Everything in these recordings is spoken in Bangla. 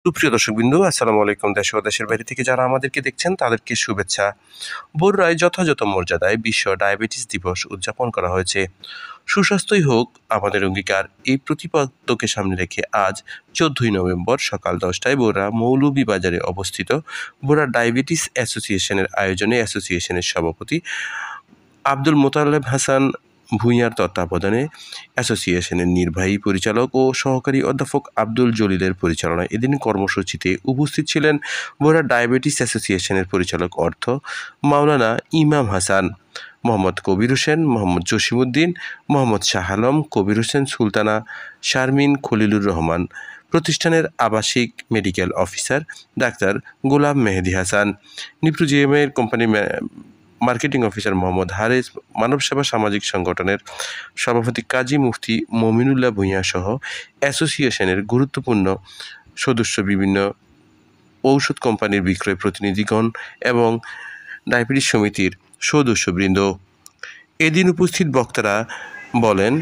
সুপ্রিয় দর্শকবৃন্দু, আসসালামু আলাইকুম। দেশ ও দেশের বাইরে থেকে যারা আমাদেরকে দেখছেন তাদেরকে শুভেচ্ছা। বগুড়ায় যথাযথ মর্যাদায় বিশ্ব ডায়াবেটিস দিবস উদযাপন করা হয়েছে। সুস্বাস্থ্যই হোক আমাদের অঙ্গীকার, এই প্রতিপাদ্যকে সামনে রেখে আজ 14ই নভেম্বর সকাল 10টায় বগুড়া মৌলভীবাজারে অবস্থিত বগুড়া ডায়াবেটিস অ্যাসোসিয়েশনের আয়োজনে অ্যাসোসিয়েশনের সভাপতি আব্দুল মোতালেব হাসান ভূঁইয়ার তত্ত্বাবধানে অ্যাসোসিয়েশনের নির্বাহী পরিচালক ও সহকারী অধ্যাপক আব্দুল জলিলের পরিচালনায় এদিন কর্মসূচিতে উপস্থিত ছিলেন বগুড়া ডায়াবেটিস অ্যাসোসিয়েশনের পরিচালক অর্থ মাওলানা ইমাম হাসান, মোহাম্মদ কবির হোসেন, মোহাম্মদ জসিমউদ্দিন, মোহাম্মদ শাহ আলম, কবির হোসেন সুলতানা, শারমিন খলিলুর রহমান, প্রতিষ্ঠানের আবাসিক মেডিকেল অফিসার ডাক্তার গোলাম মেহেদি হাসান, নিপ্রু জিএমএর company marketing officer Mohammad Hares, মানব সেবা সামাজিক সংগঠনের সভাপতি কাজী মুফতি মমিনুল্লাহ ভূঁইয়া সহ অ্যাসোসিয়েশনের গুরুত্বপূর্ণ সদস্য, বিভিন্ন ঔষধ কোম্পানির বিক্রয় প্রতিনিধিগণ এবং ডায়াবেটিস সমিতির সদস্যবৃন্দ। এদিন উপস্থিত বক্তারা বলেন,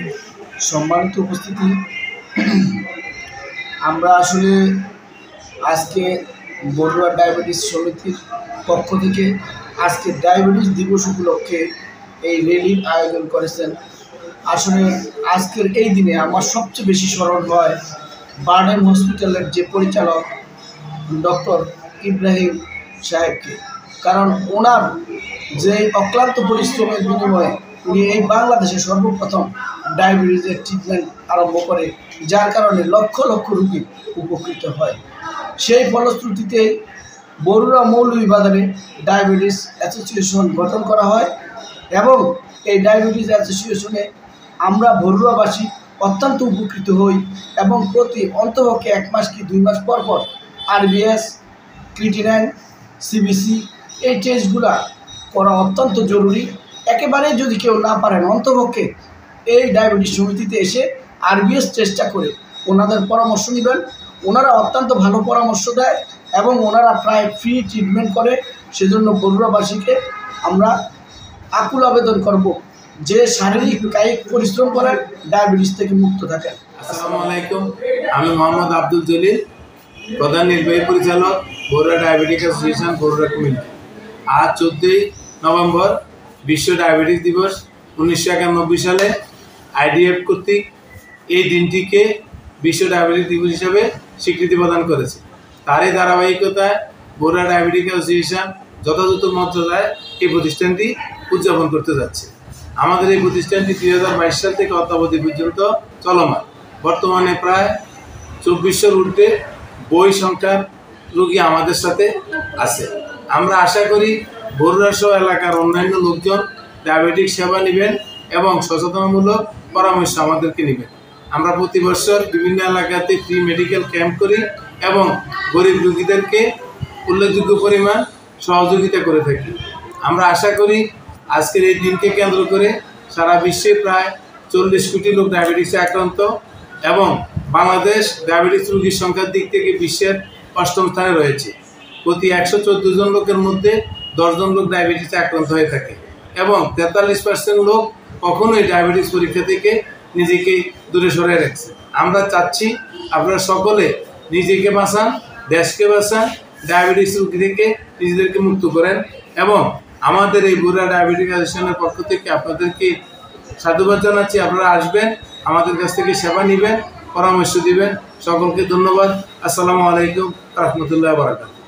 সম্মানিত উপস্থিতি, আমরা আসলে আজকে বগুড়া ডায়াবেটিস সমিতির পক্ষ থেকে আজকে ডায়াবেটিস দিবস উপলক্ষে এই র্যালির আয়োজন করেছেন। আসলে আজকের এই দিনে আমার সবচেয়ে বেশি স্মরণ হয় বার্ডেন হসপিটালের যে পরিচালক ডক্টর ইব্রাহিম সাহেবকে, কারণ ওনার যে অক্লান্ত পরিশ্রমের বিনিময়ে উনি এই বাংলাদেশে সর্বপ্রথম ডায়াবেটিসের ট্রিটমেন্ট আরম্ভ করে, যার কারণে লক্ষ লক্ষ রোগী উপকৃত হয়। সেই ফলশ্রুতিতে বগুড়া মৌলভীবাজারে ডায়াবেটিস অ্যাসোসিয়েশন গঠন করা হয় এবং এই ডায়াবেটিস অ্যাসোসিয়েশনে আমরা বগুড়াবাসী অত্যন্ত উপকৃত হই এবং প্রতি অন্তপক্ষে 1 মাস কি 2 মাস পর পর আরবিএস, ক্রিটিনাইন, সিবিসি এই টেস্টগুলা করা অত্যন্ত জরুরি। একেবারে যদি কেউ না পারেন, অন্তপক্ষে এই ডায়াবেটিস সমিতিতে এসে আরবিএস টেস্টটা করে ওনাদের পরামর্শ নেবেন। ওনারা অত্যন্ত ভালো পরামর্শ দেয় এবং ওনারা প্রায় ফ্রি ট্রিটমেন্ট করে। সেজন্য বগুড়াবাসীকে আমরা আকুল আবেদন করব যে শারীরিক কায়িক পরিশ্রম করেন, ডায়াবেটিস থেকে মুক্ত থাকেন। আসসালামু আলাইকুম, আমি মোহাম্মদ আব্দুল জলিল, প্রধান নির্বাহী পরিচালক বগুড়া ডায়াবেটিক অ্যাসোসিয়েশন বগুড়া কুমিল্লা। আজ 14ই নভেম্বর বিশ্ব ডায়াবেটিস দিবস। 1991 সালে আইডিএফ কর্তৃক এই দিনটিকে বিশ্ব ডায়াবেটিস দিবস হিসাবে স্বীকৃতি প্রদান করেছে। তারই ধারাবাহিকতায় বগুড়া ডায়াবেটিক অ্যাসোসিয়েশন যথাযথ মর্যাদায় এই প্রতিষ্ঠানটি উদযাপন করতে যাচ্ছে। আমাদের এই প্রতিষ্ঠানটি 2022 সাল থেকে অদ্যাবধি পর্যন্ত চলমান। বর্তমানে প্রায় 2400-র ঊর্ধ্বে বই সংখ্যার রোগী আমাদের সাথে আছে। আমরা আশা করি বগুড়া সহ এলাকার অন্যান্য লোকজন ডায়াবেটিক সেবা নেবেন এবং সচেতনমূলক পরামর্শ আমাদেরকে নেবেন। আমরা প্রতি বছর বিভিন্ন এলাকাতে ফ্রি মেডিকেল ক্যাম্প করি এবং গরিব রোগীদেরকে উল্লেখযোগ্য পরিমাণ সহযোগিতা করে থাকি। আমরা আশা করি আজকের এই দিনকে কেন্দ্র করে সারা বিশ্বে প্রায় 40 কোটি লোক ডায়াবেটিসে আক্রান্ত এবং বাংলাদেশ ডায়াবেটিস রোগীর সংখ্যার দিক থেকে বিশ্বের 8ম স্থানে রয়েছে। প্রতি 114 জন লোকের মধ্যে 10 জন লোক ডায়াবেটিসে আক্রান্ত হয়ে থাকে এবং 43% লোক কখনোই ডায়াবেটিস পরীক্ষা থেকে নিজেকে দূরে সরিয়ে রাখছে। আমরা চাচ্ছি আপনারা সকলে নিজেকে বাঁচান, দেশকে বাঁচান, ডায়াবেটিস রোগী থেকে নিজেদেরকে মুক্ত করেন এবং আমাদের এই বগুড়া ডায়াবেটিক অ্যাসোসিয়েশনের পক্ষ থেকে আপনাদেরকে সাধুবাদ জানাচ্ছি। আপনারা আসবেন, আমাদের কাছ থেকে সেবা নেবেন, পরামর্শ দিবেন। সকলকে ধন্যবাদ। আসসালামু আলাইকুম ওয়া রাহমাতুল্লাহি ওয়া বারাকাতুহু।